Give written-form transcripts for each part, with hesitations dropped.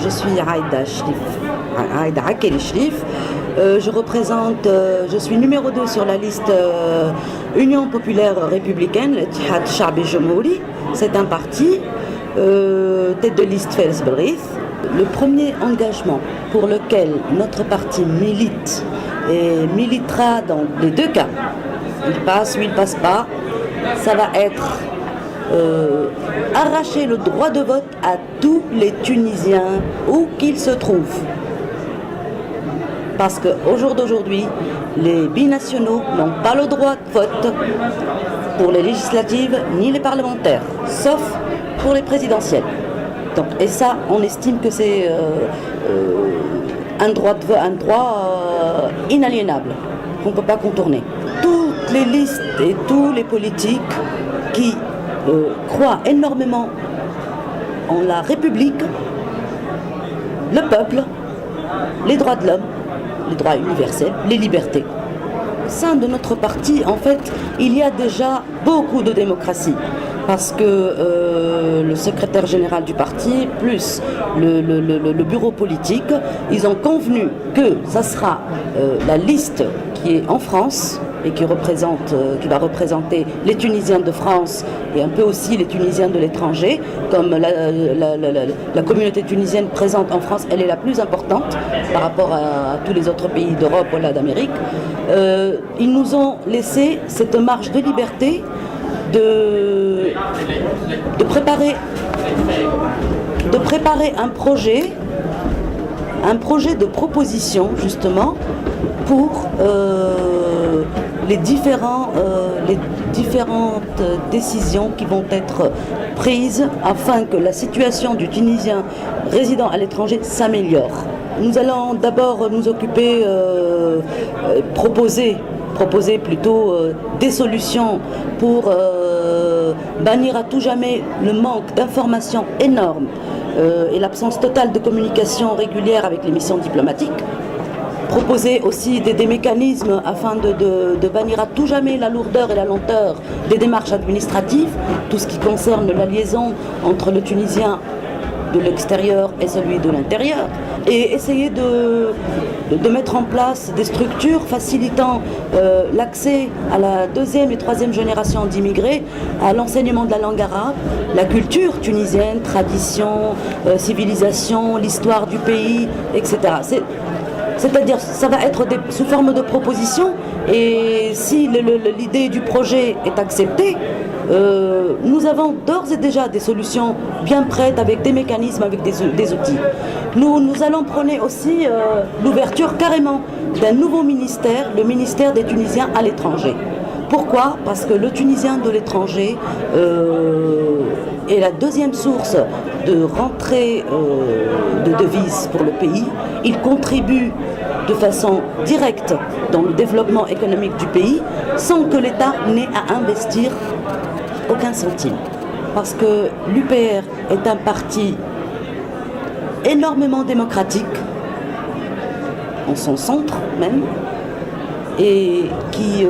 je suis Aïda Akeli Shrif. Je suis numéro 2 sur la liste Union populaire républicaine, l'Ittihad Sha'bi Jomhouri. C'est un parti, tête de liste Fels Belrith. Le premier engagement pour lequel notre parti milite et militera dans les deux cas, il passe ou il ne passe pas, ça va être arracher le droit de vote à tous les Tunisiens où qu'ils se trouvent. Parce qu'au jour d'aujourd'hui, les binationaux n'ont pas le droit de vote pour les législatives ni les parlementaires, sauf pour les présidentielles. Donc, et ça, on estime que c'est un droit inaliénable, qu'on ne peut pas contourner. Toutes les listes et tous les politiques qui croient énormément en la République, le peuple, les droits de l'homme, les droits universels, les libertés. Au sein de notre parti, en fait, il y a déjà beaucoup de démocratie. Parce que le secrétaire général du parti, plus le bureau politique, ils ont convenu que ça sera la liste qui est en France et qui va représenter les Tunisiens de France et un peu aussi les Tunisiens de l'étranger, comme la communauté tunisienne présente en France, elle est la plus importante par rapport à tous les autres pays d'Europe ou d'Amérique. Ils nous ont laissé cette marge de liberté de préparer un projet de proposition justement pour les différentes décisions qui vont être prises afin que la situation du Tunisien résidant à l'étranger s'améliore. Nous allons d'abord nous occuper, proposer plutôt des solutions pour bannir à tout jamais le manque d'informations énorme et l'absence totale de communication régulière avec les missions diplomatiques. Proposer aussi des mécanismes afin de bannir à tout jamais la lourdeur et la lenteur des démarches administratives, tout ce qui concerne la liaison entre le Tunisien de l'extérieur et celui de l'intérieur, et essayer de mettre en place des structures facilitant l'accès à la deuxième et troisième génération d'immigrés à l'enseignement de la langue arabe, la culture tunisienne, tradition, civilisation, l'histoire du pays, etc. C'est-à-dire, ça va être sous forme de propositions, et si l'idée du projet est acceptée, nous avons d'ores et déjà des solutions bien prêtes avec des mécanismes, avec des outils. Nous allons prôner aussi l'ouverture carrément d'un nouveau ministère, le ministère des Tunisiens à l'étranger. Pourquoi ? Parce que le Tunisien de l'étranger est la deuxième source de rentrée de devises pour le pays. Il contribue de façon directe dans le développement économique du pays sans que l'État n'ait à investir aucun centime. Parce que l'UPR est un parti énormément démocratique, en son centre même, et qui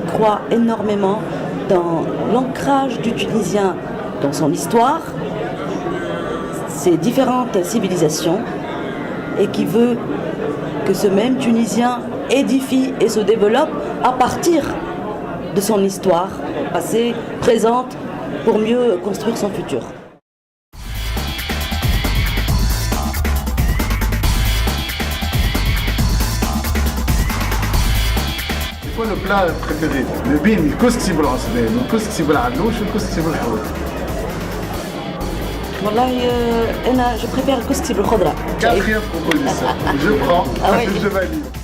croit énormément dans l'ancrage du Tunisien dans son histoire, ses différentes civilisations, et qui veut que ce même Tunisien édifie et se développe à partir de son histoire, passée, présente, pour mieux construire son futur. C'est quoi le plat préféré? Le bin, الكسكسي بالعصبان, الكسكسي بالعلوش, الكسكسي بالحوت. والله أنا je préfère الكسكسي بالخضرة. Quatrième proposition. Je prends, je valide.